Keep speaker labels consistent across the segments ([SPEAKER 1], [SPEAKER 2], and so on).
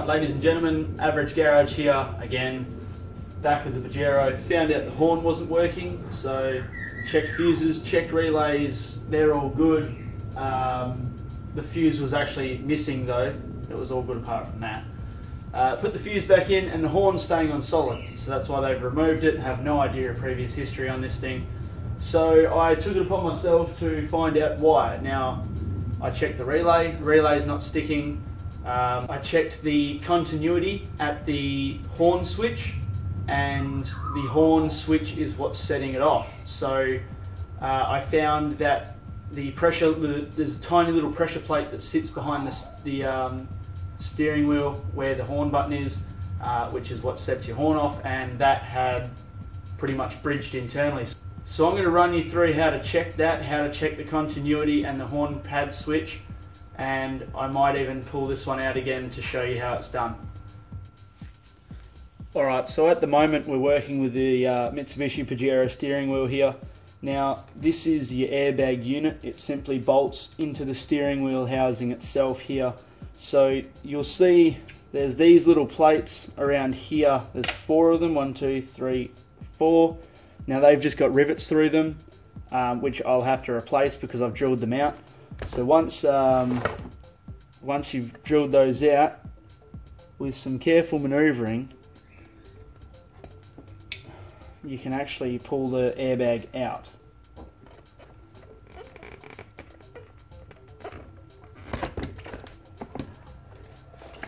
[SPEAKER 1] Ladies and gentlemen, Average Garage here again, back with the Pajero. Found out the horn wasn't working, so checked fuses, checked relays, they're all good. The fuse was actually missing though, it was all good apart from that. Put the fuse back in and the horn's staying on solid, so that's why they've removed it. Have no idea of previous history on this thing. So I took it upon myself to find out why. Now, I checked the relay's not sticking. I checked the continuity at the horn switch, and the horn switch is what's setting it off. So I found that the pressure, there's a tiny little pressure plate that sits behind the steering wheel where the horn button is, which is what sets your horn off, and that had pretty much bridged internally. So I'm going to run you through how to check that, how to check the continuity and the horn pad switch, and I might even pull this one out again to show you how it's done. Alright, so at the moment we're working with the Mitsubishi Pajero steering wheel here. Now this is your airbag unit, it simply bolts into the steering wheel housing itself here. So you'll see there's these little plates around here, there's 4 of them, 1, 2, 3, 4. Now they've just got rivets through them, which I'll have to replace because I've drilled them out. So once you've drilled those out, with some careful manoeuvring, you can actually pull the airbag out.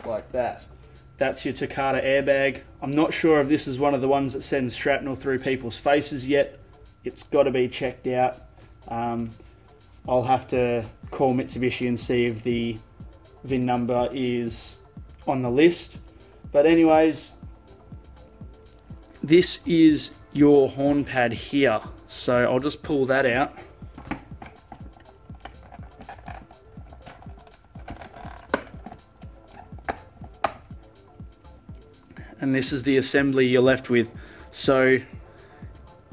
[SPEAKER 1] Like that. That's your Takata airbag. I'm not sure if this is one of the ones that sends shrapnel through people's faces yet. It's got to be checked out. I'll have to call Mitsubishi and see if the VIN number is on the list. But anyways, this is your horn pad here. So I'll just pull that out. And this is the assembly you're left with. So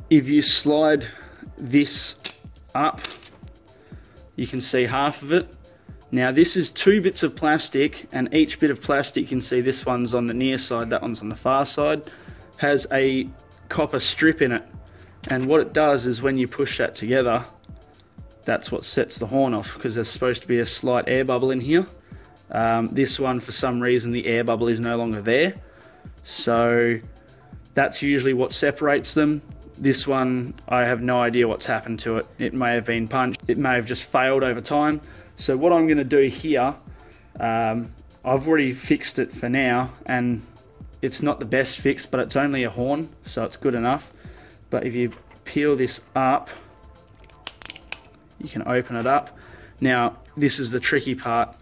[SPEAKER 1] if you slide this up, you can see half of it. Now this is 2 bits of plastic, and each bit of plastic, you can see this one's on the near side, that one's on the far side, has a copper strip in it. And what it does is when you push that together, that's what sets the horn off, because there's supposed to be a slight air bubble in here. This one, for some reason, the air bubble is no longer there. So that's usually what separates them. This one, I have no idea what's happened to it. It may have been punched, it may have just failed over time. So what I'm going to do here, I've already fixed it for now, and it's not the best fix, but it's only a horn, so it's good enough. But if you peel this up, you can open it up. Now, this is the tricky part.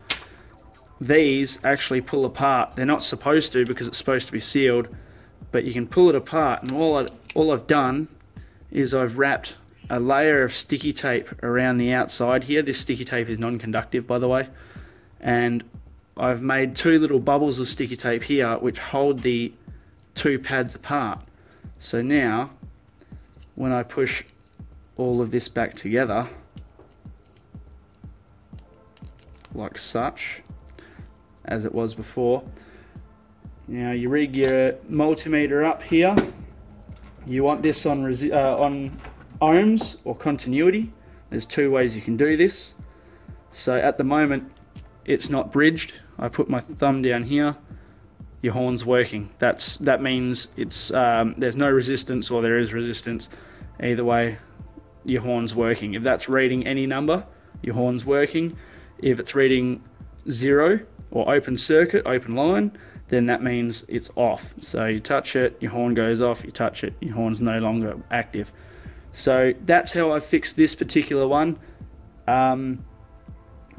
[SPEAKER 1] These actually pull apart. They're not supposed to because it's supposed to be sealed, but you can pull it apart, and all I've done is I've wrapped a layer of sticky tape around the outside here. This sticky tape is non-conductive, by the way, and I've made 2 little bubbles of sticky tape here which hold the 2 pads apart. So now when I push all of this back together like such, as it was before. Now you rig your multimeter up here. You want this on ohms or continuity. There's 2 ways you can do this. So at the moment it's not bridged. I put my thumb down here, your horn's working. That means it's there's no resistance or there is resistance. Either way, your horn's working. If that's reading any number, your horn's working. If it's reading 0 or open circuit, open line, then that means it's off. So you touch it, your horn goes off, you touch it, your horn's no longer active. So that's how I fixed this particular one. And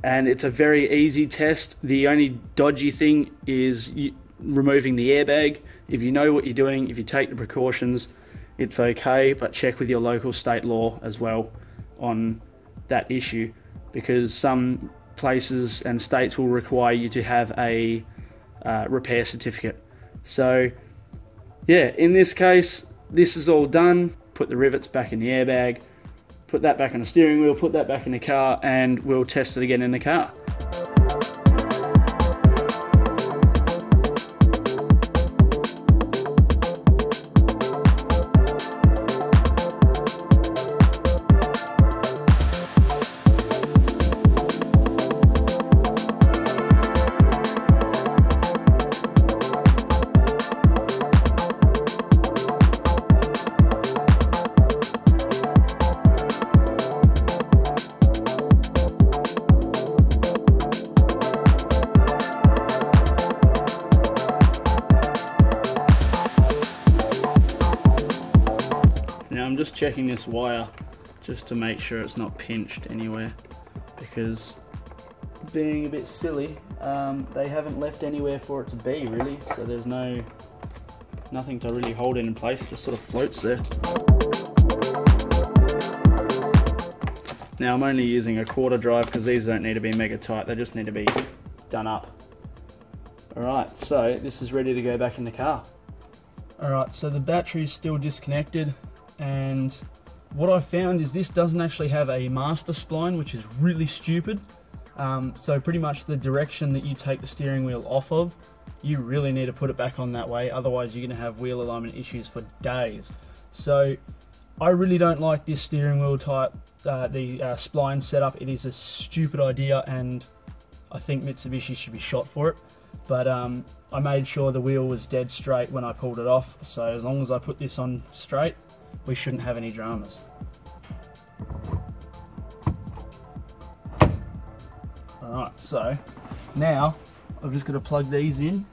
[SPEAKER 1] it's a very easy test. The only dodgy thing is removing the airbag. If you know what you're doing, if you take the precautions, it's okay, but check with your local state law as well on that issue, because some places and states will require you to have a repair certificate. So yeah, in this case, this is all done. Put the rivets back in the airbag, put that back on the steering wheel, put that back in the car, and we'll test it again in the car. Now I'm just checking this wire just to make sure it's not pinched anywhere, because being a bit silly, they haven't left anywhere for it to be really, so there's nothing to really hold it in place, it just sort of floats there. Now I'm only using a quarter drive because these don't need to be mega tight, they just need to be done up. Alright, so this is ready to go back in the car. Alright, so the battery's still disconnected, and what I found is this doesn't actually have a master spline, which is really stupid. So pretty much the direction that you take the steering wheel off of, you really need to put it back on that way, otherwise you're going to have wheel alignment issues for days. So I really don't like this steering wheel type, the spline setup. It is a stupid idea, and I think Mitsubishi should be shot for it. But I made sure the wheel was dead straight when I pulled it off, so as long as I put this on straight, we shouldn't have any dramas. Alright, so now I've just got to plug these in,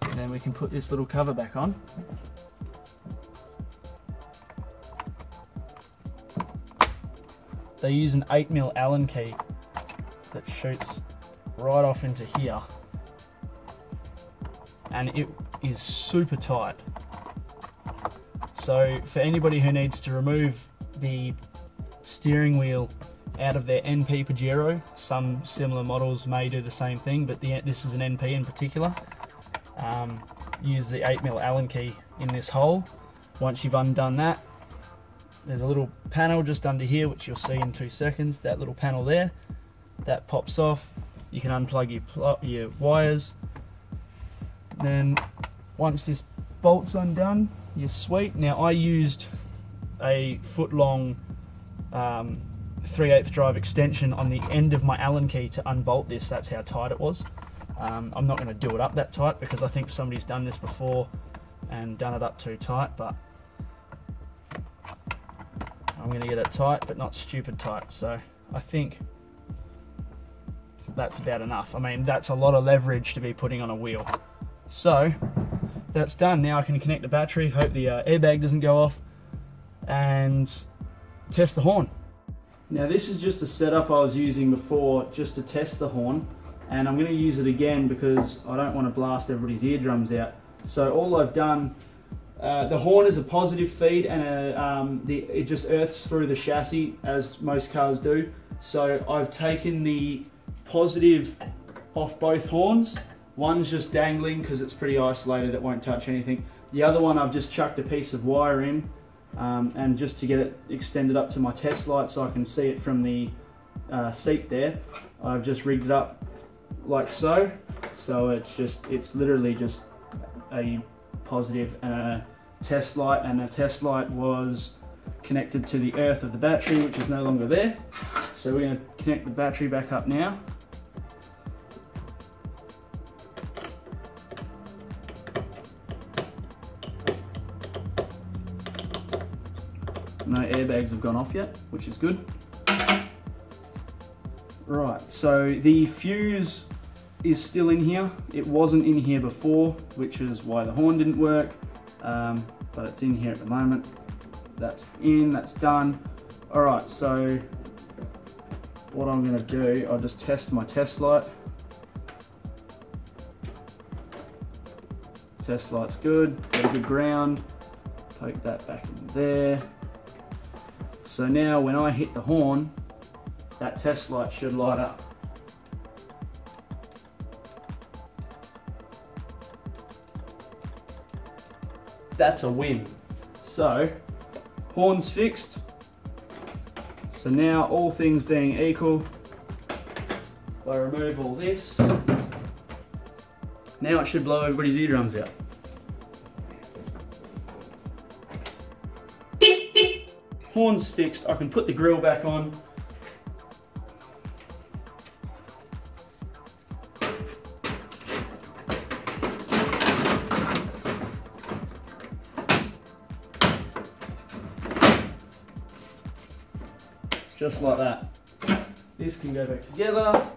[SPEAKER 1] and then we can put this little cover back on. They use an 8mm Allen key that shoots right off into here, and it is super tight. So for anybody who needs to remove the steering wheel out of their NP Pajero, some similar models may do the same thing, but this is an NP in particular, use the 8mm Allen key in this hole. Once you've undone that, there's a little panel just under here, which you'll see in 2 seconds. That little panel there, that pops off. You can unplug your wires. Then once this bolt's undone, you're sweet. Now I used a foot-long 3/8 drive extension on the end of my Allen key to unbolt this. That's how tight it was. I'm not going to do it up that tight because I think somebody's done this before and done it up too tight, but I'm going to get it tight but not stupid tight. So I think that's about enough. I mean, that's a lot of leverage to be putting on a wheel. So that's done. Now I can connect the battery, hope the airbag doesn't go off, and test the horn. Now this is just a setup I was using before just to test the horn, and I'm going to use it again because I don't want to blast everybody's eardrums out. So all I've done, the horn is a positive feed, and it just earths through the chassis as most cars do. So I've taken the positive off both horns. One's just dangling because it's pretty isolated, it won't touch anything. The other one I've just chucked a piece of wire in, and just to get it extended up to my test light so I can see it from the seat there, I've just rigged it up like so. So it's literally just a positive and a test light, and the test light was connected to the earth of the battery, which is no longer there. So we're going to connect the battery back up now. No airbags have gone off yet, which is good. Right, so the fuse is still in here. It wasn't in here before, which is why the horn didn't work, but it's in here at the moment. That's in, that's done. All right, so what I'm gonna do, I'll just test my test light. Test light's good, got a good ground. Poke that back in there. So now when I hit the horn, that test light should light up. That's a win. So, horn's fixed. So now, all things being equal, if I remove all this, now it should blow everybody's eardrums out. Horn's fixed, I can put the grill back on. Just like that. This can go back together.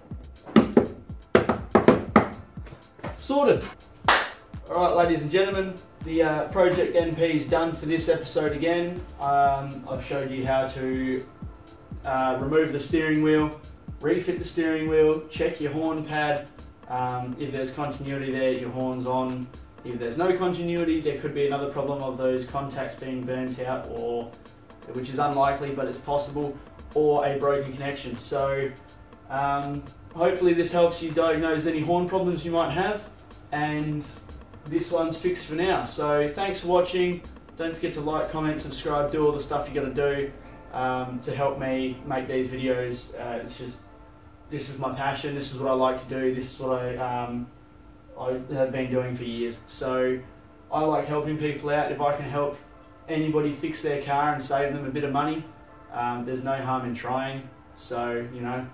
[SPEAKER 1] Sorted. Alright ladies and gentlemen, the Project NP is done for this episode again. I've showed you how to remove the steering wheel, refit the steering wheel, check your horn pad. If there's continuity there, your horn's on. If there's no continuity, there could be another problem of those contacts being burnt out, or which is unlikely, but it's possible, or a broken connection. So hopefully this helps you diagnose any horn problems you might have, and this one's fixed for now. So thanks for watching. Don't forget to like, comment, subscribe, do all the stuff you got to do to help me make these videos. This is my passion. This is what I like to do. This is what I have been doing for years. So I like helping people out. If I can help anybody fix their car and save them a bit of money, there's no harm in trying. So, you know,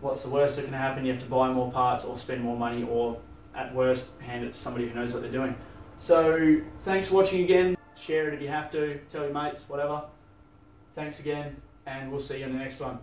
[SPEAKER 1] what's the worst that can happen? You have to buy more parts or spend more money, or at worst, hand it to somebody who knows what they're doing. So thanks for watching again. Share it if you have to. Tell your mates, whatever. Thanks again, and we'll see you in the next one.